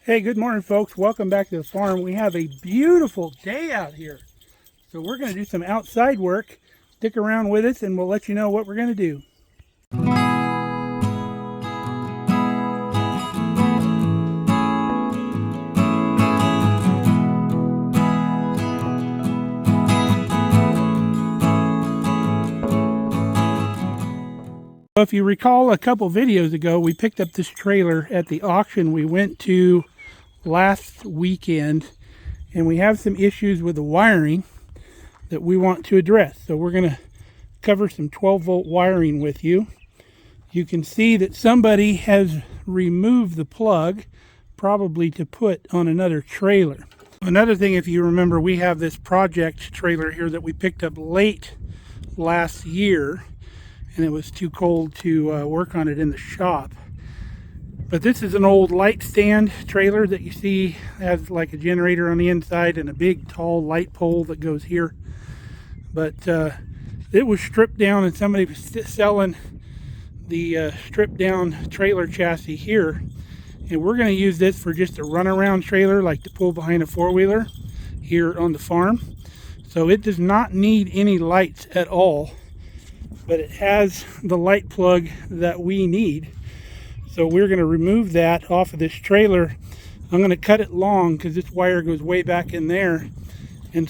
Hey, good morning, folks. Welcome back to the farm. We have a beautiful day out here. So we're going to do some outside work. Stick around with us and we'll let you know what we're going to do. So if you recall a couple videos ago, we picked up this trailer at the auction we went to last weekend, and we have some issues with the wiring that we want to address. So we're going to cover some 12-volt wiring with you. You can see that somebody has removed the plug, probably to put on another trailer. Another thing, if you remember, we have this project trailer here that we picked up late last year, and it was too cold to work on it in the shop. But this is an old light stand trailer that you see has like a generator on the inside and a big tall light pole that goes here. But it was stripped down, and somebody was selling the stripped down trailer chassis here. And we're going to use this for just a runaround trailer, like to pull behind a four-wheeler here on the farm. So it does not need any lights at all, but it has the light plug that we need. So we're going to remove that off of this trailer. I'm going to cut it long because this wire goes way back in there, and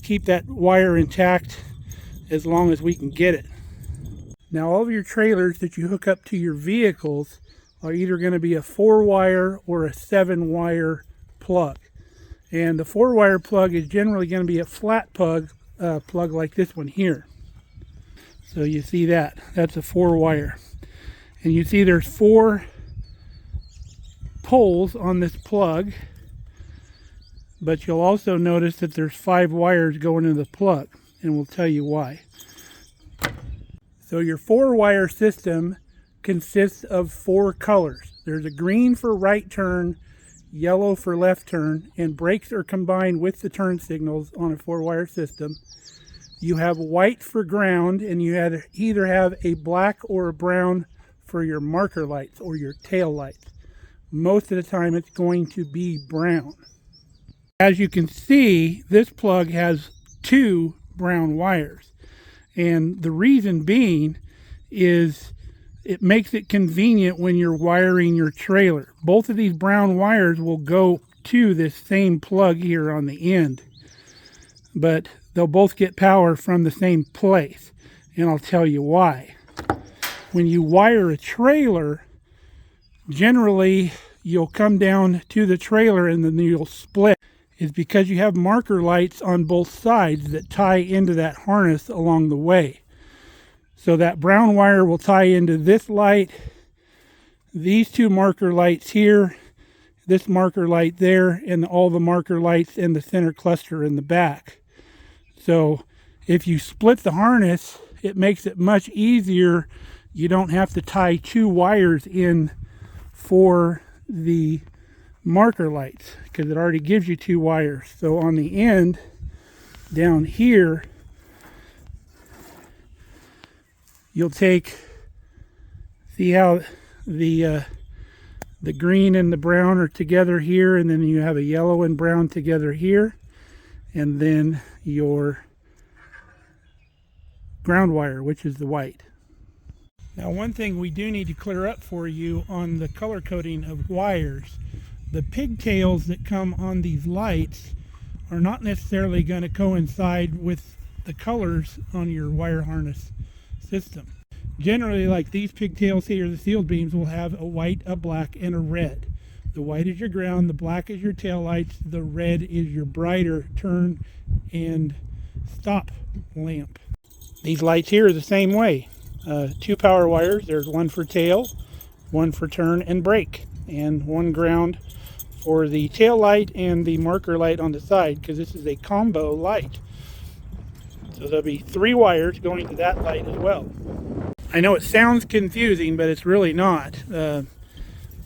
keep that wire intact as long as we can get it. Now, all of your trailers that you hook up to your vehicles are either going to be a 4-wire or a 7-wire plug. And the 4-wire plug is generally going to be a flat plug like this one here. So you see that's a 4-wire. And you see there's 4 poles on this plug, but you'll also notice that there's 5 wires going into the plug, and we'll tell you why. So your 4-wire system consists of 4 colors. There's a green for right turn, yellow for left turn, and brakes are combined with the turn signals on a 4-wire system. You have white for ground, and you either have a black or a brown for your marker lights or your tail lights. Most of the time it's going to be brown. As you can see, this plug has 2 brown wires, and the reason being is it makes it convenient when you're wiring your trailer. Both of these brown wires will go to this same plug here on the end, but they'll both get power from the same place, and I'll tell you why. When you wire a trailer, generally you'll come down to the trailer and then you'll split. It's because you have marker lights on both sides that tie into that harness along the way. So that brown wire will tie into this light, these 2 marker lights here, this marker light there, and all the marker lights in the center cluster in the back. So if you split the harness, it makes it much easier. You don't have to tie 2 wires in for the marker lights because it already gives you 2 wires. So on the end down here, you'll see how the green and the brown are together here, and then you have a yellow and brown together here, and then your ground wire, which is the white. Now, one thing we do need to clear up for you on the color coding of wires, the pigtails that come on these lights are not necessarily going to coincide with the colors on your wire harness system. Generally, like these pigtails here, the sealed beams will have a white, a black, and a red. The white is your ground, the black is your tail lights, the red is your brighter turn and stop lamp. These lights here are the same way. 2 power wires. There's 1 for tail, 1 for turn and brake, and 1 ground for the tail light and the marker light on the side, because this is a combo light. So there'll be 3 wires going to that light as well. I know it sounds confusing, but it's really not.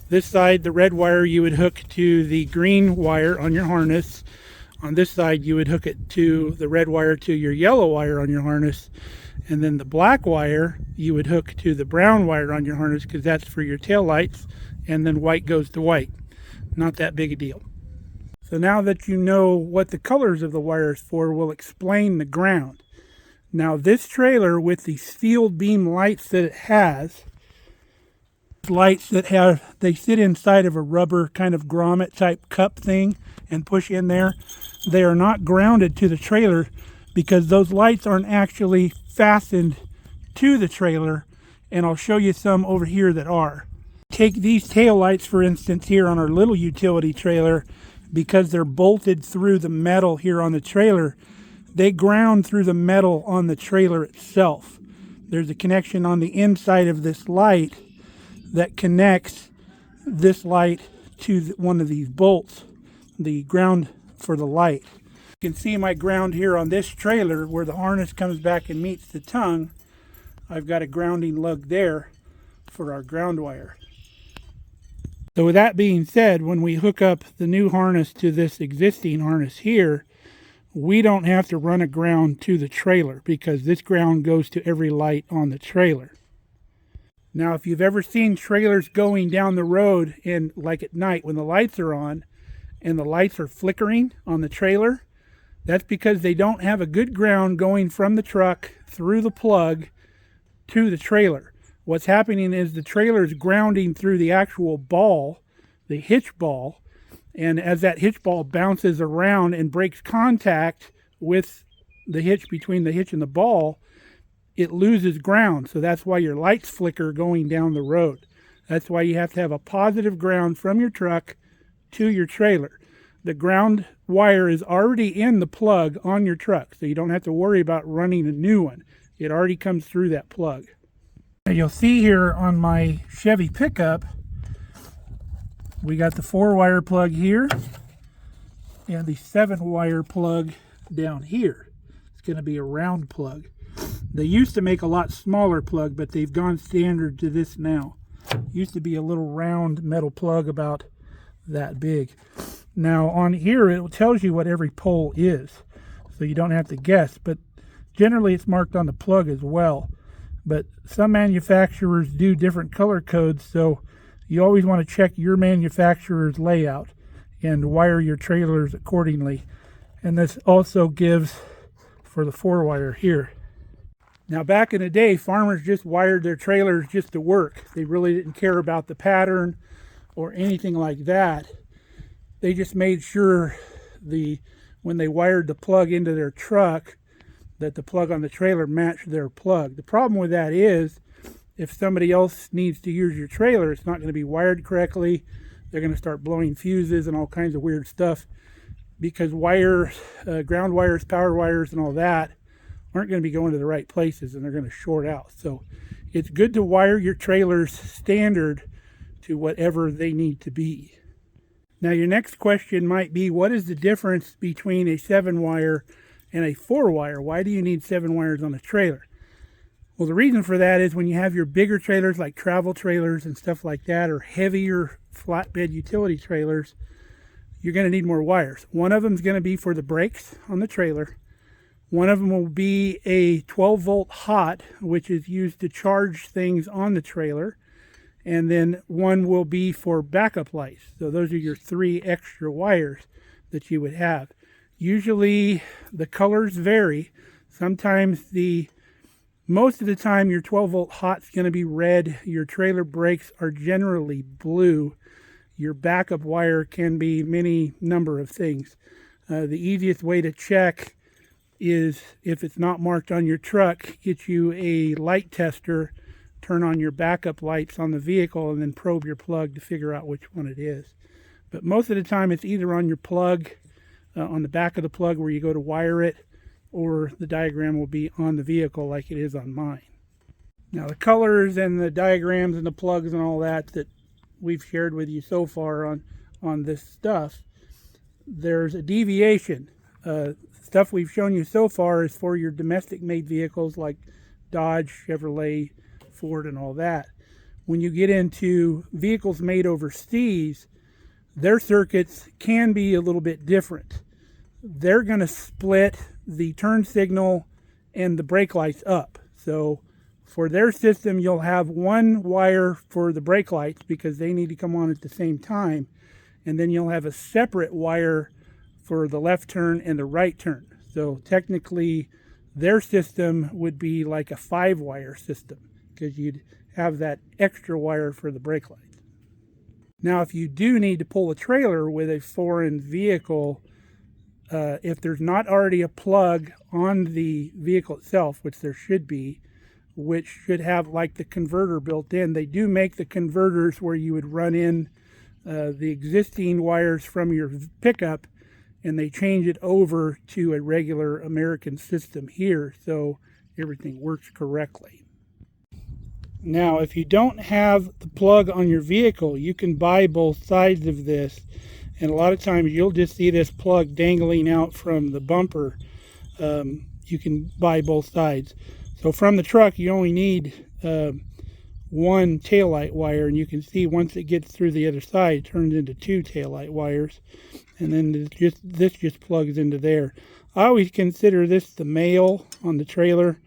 This side, the red wire, you would hook to the green wire on your harness. On this side, you would hook it to the red wire to your yellow wire on your harness. And then the black wire, you would hook to the brown wire on your harness because that's for your tail lights. And then white goes to white. Not that big a deal. So now that you know what the colors of the wire is for, we'll explain the ground. Now this trailer, with the steel beam lights that it has, lights that they sit inside of a rubber kind of grommet type cup thing and push in there, they are not grounded to the trailer because those lights aren't actually fastened to the trailer, and I'll show you some over here that are. Take these tail lights, for instance, here on our little utility trailer. Because they're bolted through the metal here on the trailer, they ground through the metal on the trailer itself. There's a connection on the inside of this light that connects this light to one of these bolts, the ground for the light. You can see my ground here on this trailer where the harness comes back and meets the tongue. I've got a grounding lug there for our ground wire. So with that being said, when we hook up the new harness to this existing harness here, we don't have to run a ground to the trailer because this ground goes to every light on the trailer. Now, if you've ever seen trailers going down the road and like at night when the lights are on and the lights are flickering on the trailer, that's because they don't have a good ground going from the truck through the plug to the trailer. What's happening is the trailer is grounding through the actual ball, the hitch ball, and as that hitch ball bounces around and breaks contact with the hitch between the hitch and the ball, it loses ground. So that's why your lights flicker going down the road. That's why you have to have a positive ground from your truck to your trailer. The ground wire is already in the plug on your truck, so you don't have to worry about running a new one. It already comes through that plug. You'll see here on my Chevy pickup, we got the 4-wire plug here and the 7-wire plug down here. It's going to be a round plug. They used to make a lot smaller plug, but they've gone standard to this now. Used to be a little round metal plug about that big. Now on here it tells you what every pole is, so you don't have to guess, but generally it's marked on the plug as well. But some manufacturers do different color codes, so you always want to check your manufacturer's layout and wire your trailers accordingly. And this also gives for the 4-wire here. Now back in the day, farmers just wired their trailers just to work. They really didn't care about the pattern or anything like that. They just made sure when they wired the plug into their truck, that the plug on the trailer matched their plug. The problem with that is if somebody else needs to use your trailer, it's not going to be wired correctly. They're going to start blowing fuses and all kinds of weird stuff because wires, ground wires, power wires, and all that aren't going to be going to the right places, and they're going to short out. So it's good to wire your trailers standard to whatever they need to be. Now your next question might be, what is the difference between a 7-wire and a 4-wire? Why do you need 7 wires on a trailer? Well, the reason for that is when you have your bigger trailers like travel trailers and stuff like that, or heavier flatbed utility trailers, you're going to need more wires. One of them is going to be for the brakes on the trailer. One of them will be a 12-volt hot, which is used to charge things on the trailer. And then one will be for backup lights. So those are your 3 extra wires that you would have. Usually the colors vary. Sometimes most of the time your 12-volt hot is going to be red. Your trailer brakes are generally blue. Your backup wire can be many number of things. The easiest way to check is, if it's not marked on your truck, get you a light tester, turn on your backup lights on the vehicle, and then probe your plug to figure out which one it is. But most of the time it's either on your plug, on the back of the plug where you go to wire it, or the diagram will be on the vehicle like it is on mine. Now the colors and the diagrams and the plugs and all that we've shared with you so far on this stuff, there's a deviation. Stuff we've shown you so far is for your domestic made vehicles like Dodge, Chevrolet, Ford, and all that. When you get into vehicles made overseas, their circuits can be a little bit different. They're going to split the turn signal and the brake lights up. So for their system, you'll have 1 wire for the brake lights because they need to come on at the same time. and then you'll have a separate wire for the left turn and the right turn. So technically their system would be like a 5-wire system, because you'd have that extra wire for the brake lights. Now, if you do need to pull a trailer with a foreign vehicle, if there's not already a plug on the vehicle itself, which there should be, which should have like the converter built in, they do make the converters where you would run in the existing wires from your pickup, and they change it over to a regular American system here, so everything works correctly. Now, if you don't have the plug on your vehicle, you can buy both sides of this, and a lot of times you'll just see this plug dangling out from the bumper. You can buy both sides. So from the truck, you only need one taillight wire, and you can see once it gets through the other side, it turns into 2 taillight wires, and then this just plugs into there. I always consider this the male on the trailer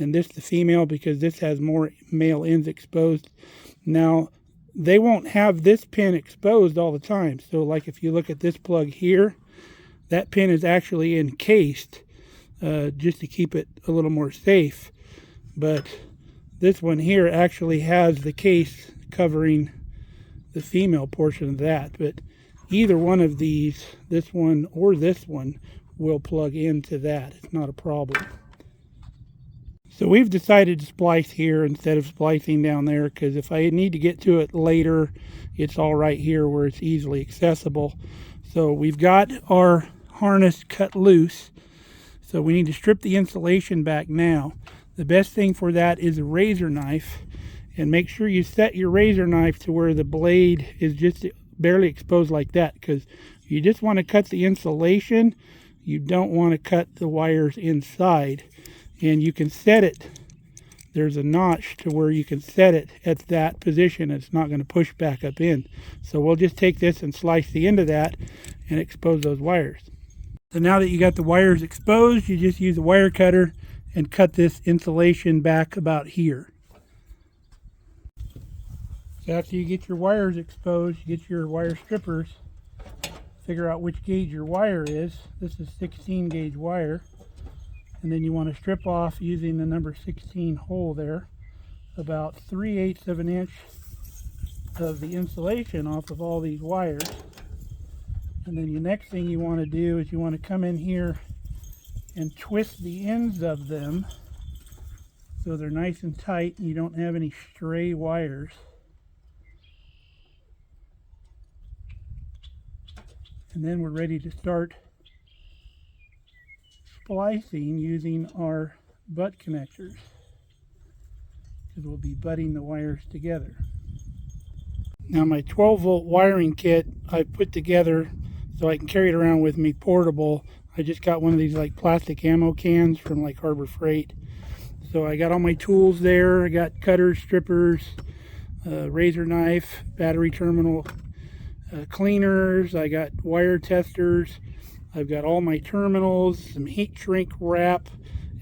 and this the female, because this has more male ends exposed. Now, they won't have this pin exposed all the time. So like if you look at this plug here, that pin is actually encased just to keep it a little more safe. But this one here actually has the case covering the female portion of that. But either one of these, this one or this one, will plug into that. It's not a problem. So we've decided to splice here instead of splicing down there, because if I need to get to it later, it's all right here where it's easily accessible. So we've got our harness cut loose. So we need to strip the insulation back now. The best thing for that is a razor knife, and make sure you set your razor knife to where the blade is just barely exposed like that, because you just want to cut the insulation. You don't want to cut the wires inside. And you can set it, there's a notch to where you can set it at that position. It's not going to push back up in. So we'll just take this and slice the end of that and expose those wires. So now that you got the wires exposed, you just use a wire cutter and cut this insulation back about here. So after you get your wires exposed, you get your wire strippers, figure out which gauge your wire is. This is 16 gauge wire. And then you want to strip off, using the number 16 hole there, about 3/8 of an inch of the insulation off of all these wires. And then the next thing you want to do is you want to come in here and twist the ends of them so they're nice and tight and you don't have any stray wires. And then we're ready to start splicing using our butt connectors, because we'll be butting the wires together. Now my 12-volt wiring kit I've put together so I can carry it around with me portable. I just got one of these like plastic ammo cans from like Harbor Freight. So I got all my tools there. I got cutters, strippers, razor knife, battery terminal cleaners. I got wire testers. I've got all my terminals, some heat shrink wrap,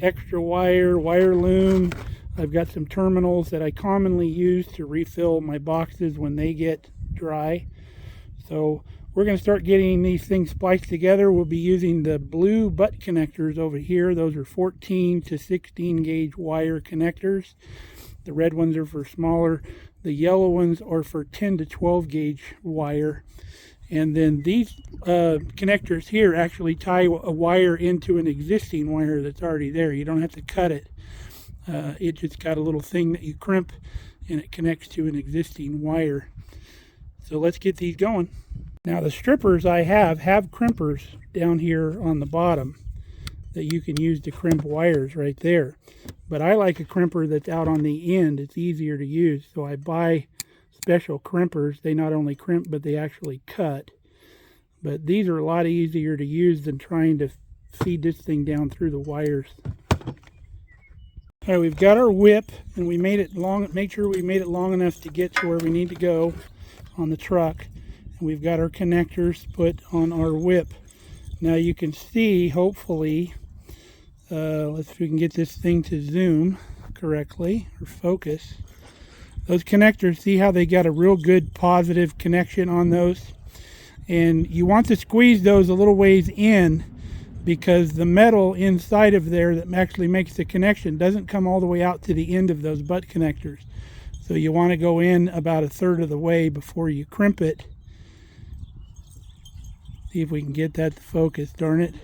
extra wire, wire loom. I've got some terminals that I commonly use to refill my boxes when they get dry. So we're going to start getting these things spliced together. We'll be using the blue butt connectors over here. Those are 14 to 16 gauge wire connectors. The red ones are for smaller. The yellow ones are for 10 to 12 gauge wire. And then these connectors here actually tie a wire into an existing wire that's already there. You don't have to cut it. It just got a little thing that you crimp and it connects to an existing wire. So let's get these going. Now the strippers I have crimpers down here on the bottom that you can use to crimp wires right there. But I like a crimper that's out on the end. It's easier to use. So I buy special crimpers. They not only crimp, but they actually cut. But these are a lot easier to use than trying to feed this thing down through the wires. Okay, we've got our whip, and we made it long. Make sure we made it long enough to get to where we need to go on the truck. And we've got our connectors put on our whip. Now you can see, hopefully, let's see if we can get this thing to zoom correctly or focus. Those connectors, see how they got a real good positive connection on those? And you want to squeeze those a little ways in, because the metal inside of there that actually makes the connection doesn't come all the way out to the end of those butt connectors. So you want to go in about a third of the way before you crimp it. See if we can get that to focus, darn it.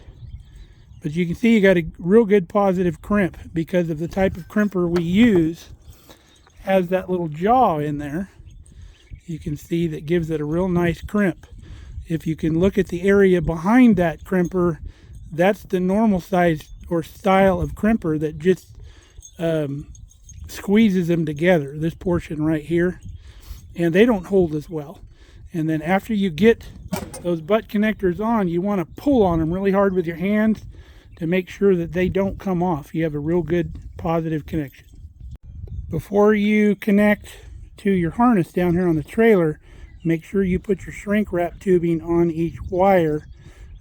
But you can see you got a real good positive crimp because of the type of crimper we use. Has that little jaw in there. You can see that gives it a real nice crimp. If you can look at the area behind that crimper, that's the normal size or style of crimper that just squeezes them together, this portion right here, and they don't hold as well. And then after you get those butt connectors on, you want to pull on them really hard with your hands to make sure that they don't come off. You have a real good positive connection. Before you connect to your harness down here on the trailer, make sure you put your shrink wrap tubing on each wire,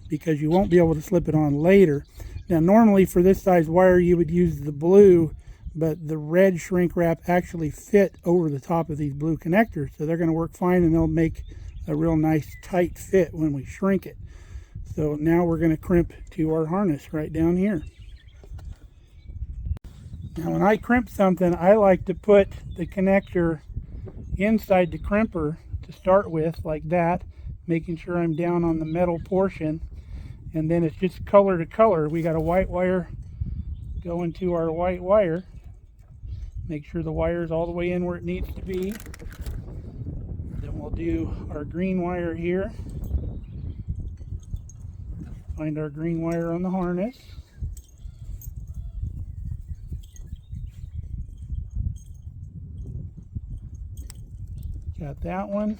because you won't be able to slip it on later. Now normally for this size wire you would use the blue, but the red shrink wrap actually fit over the top of these blue connectors, so they're going to work fine and they'll make a real nice tight fit when we shrink it. So now we're going to crimp to our harness right down here. Now when I crimp something, I like to put the connector inside the crimper to start with, like that, making sure I'm down on the metal portion, and then it's just color to color. We got a white wire going to our white wire. Make sure the wire is all the way in where it needs to be. Then we'll do our green wire here. Find our green wire on the harness. Got that one.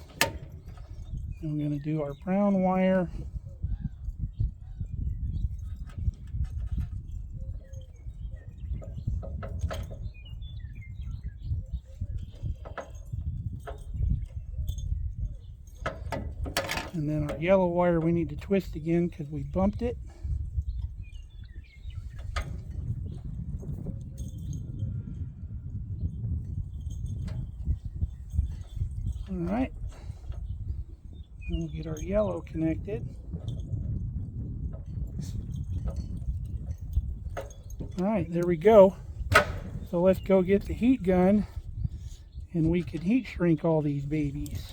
And we're going to do our brown wire. And then our yellow wire we need to twist again because we bumped it. Alright, and we'll get our yellow connected. Alright, there we go. So let's go get the heat gun and we can heat shrink all these babies.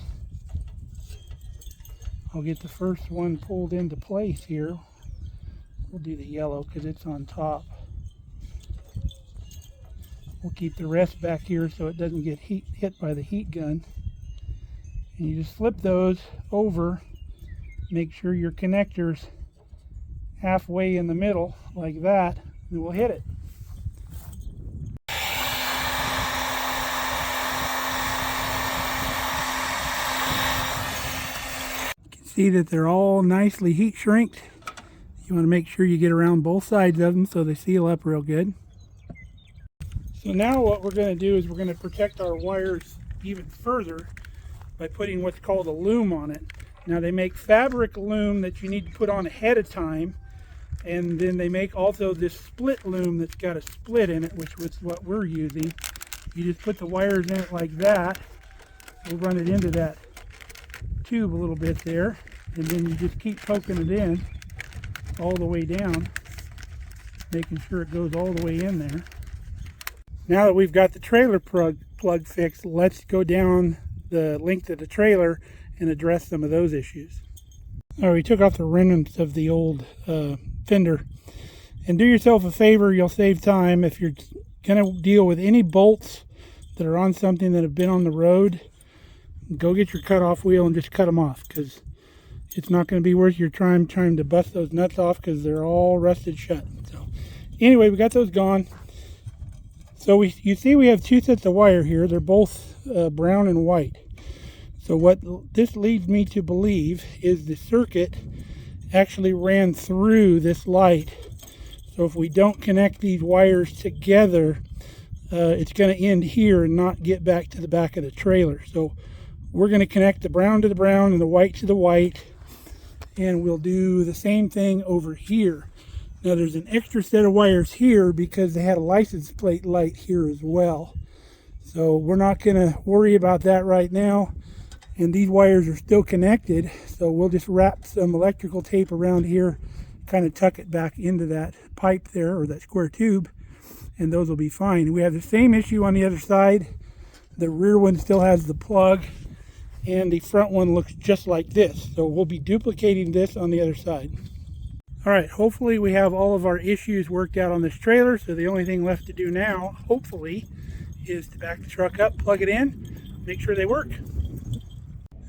I'll get the first one pulled into place here. We'll do the yellow because it's on top. We'll keep the rest back here so it doesn't get hit by the heat gun. And you just flip those over. Make sure your connector's halfway in the middle, like that, and we'll hit it. See that they're all nicely heat shrinked. You want to make sure you get around both sides of them so they seal up real good. So now what we're going to do is we're going to protect our wires even further by putting what's called a loom on it. Now they make fabric loom that you need to put on ahead of time, and then they make also this split loom that's got a split in it, which is what we're using. You just put the wires in it like that. We'll run it into that tube a little bit there, and then you just keep poking it in all the way down, making sure it goes all the way in there. Now that we've got the trailer plug fixed, let's go down the length of the trailer and address some of those issues. Alright, we took off the remnants of the old fender, and do yourself a favor, you'll save time. If you're going to deal with any bolts that are on something that have been on the road, go get your cutoff wheel and just cut them off, because it's not going to be worth your time trying to bust those nuts off because they're all rusted shut. So anyway, we got those gone. So you see we have two sets of wire here. They're both brown and white. So what this leads me to believe is the circuit actually ran through this light. So if we don't connect these wires together, it's going to end here and not get back to the back of the trailer. So we're going to connect the brown to the brown and the white to the white, and we'll do the same thing over here. Now there's an extra set of wires here because they had a license plate light here as well. So we're not going to worry about that right now. and these wires are still connected, so we'll just wrap some electrical tape around here, kind of tuck it back into that pipe there, or that square tube, and those will be fine. We have the same issue on the other side. The rear one still has the plug, and the front one looks just like this, so we'll be duplicating this on the other side. All right, hopefully we have all of our issues worked out on this trailer, so the only thing left to do now, hopefully, is to back the truck up, plug it in, make sure they work.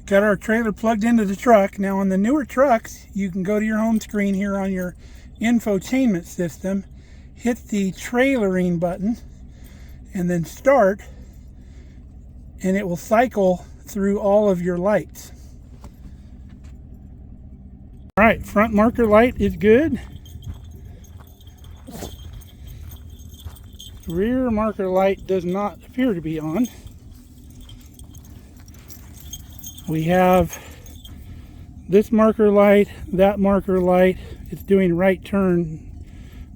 Got our trailer plugged into the truck. Now on the newer trucks, you can go to your home screen here on your infotainment system, hit the trailering button, and then start, and it will cycle through all of your lights. All right, front marker light is good. Rear marker light does not appear to be on. We have this marker light, that marker light. It's doing right turn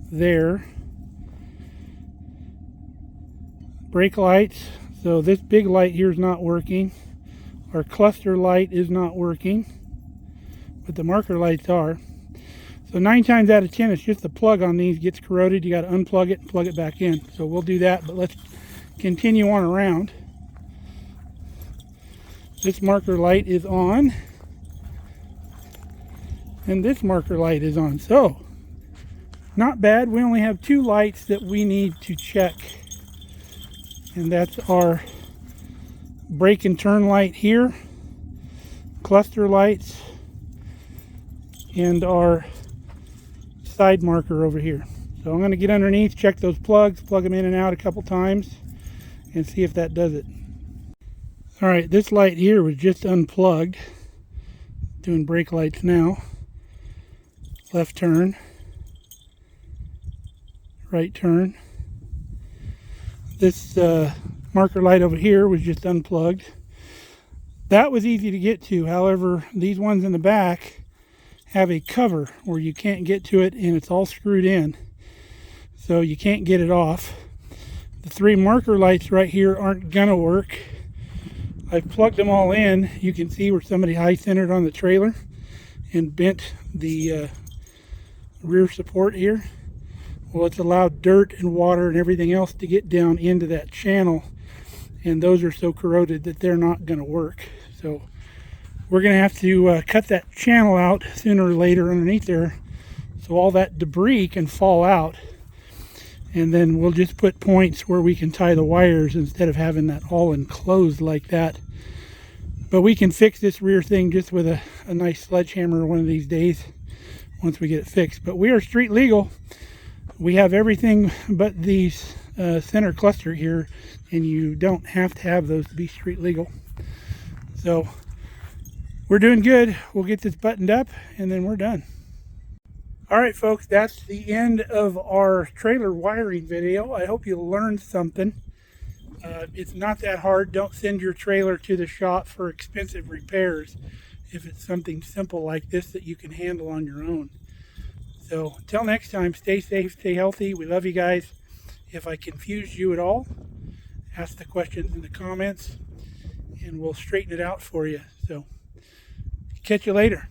there. Brake lights. So this big light here is not working. Our cluster light is not working, but the marker lights are. So 9 times out of 10, it's just the plug on these gets corroded. You got to unplug it and plug it back in. So we'll do that, but let's continue on around. This marker light is on, and this marker light is on. So not bad. We only have 2 lights that we need to check, and that's our brake and turn light here, cluster lights, and our side marker over here. So I'm going to get underneath, check those plugs, plug them in and out a couple times, and see if that does it. All right, this light here was just unplugged. Doing brake lights now. Left turn, right turn. This marker light over here was just unplugged. That was easy to get to. However, these ones in the back have a cover where you can't get to it, and it's all screwed in, so you can't get it off. The 3 marker lights right here aren't gonna work. I've plugged them all in. You can see where somebody high centered on the trailer and bent the rear support here. Well, it's allowed dirt and water and everything else to get down into that channel, and those are so corroded that they're not going to work. So we're going to have to cut that channel out sooner or later underneath there, so all that debris can fall out, and then we'll just put points where we can tie the wires instead of having that all enclosed like that. But we can fix this rear thing just with a nice sledgehammer one of these days once we get it fixed. But we are street legal. We have everything but these center cluster here, and you don't have to have those to be street legal. So we're doing good. We'll get this buttoned up, and then we're done. All right, folks, that's the end of our trailer wiring video. I hope you learned something. It's not that hard. Don't send your trailer to the shop for expensive repairs if it's something simple like this that you can handle on your own. So until next time, stay safe, stay healthy. We love you guys. If I confused you at all, ask the questions in the comments, and we'll straighten it out for you. So catch you later.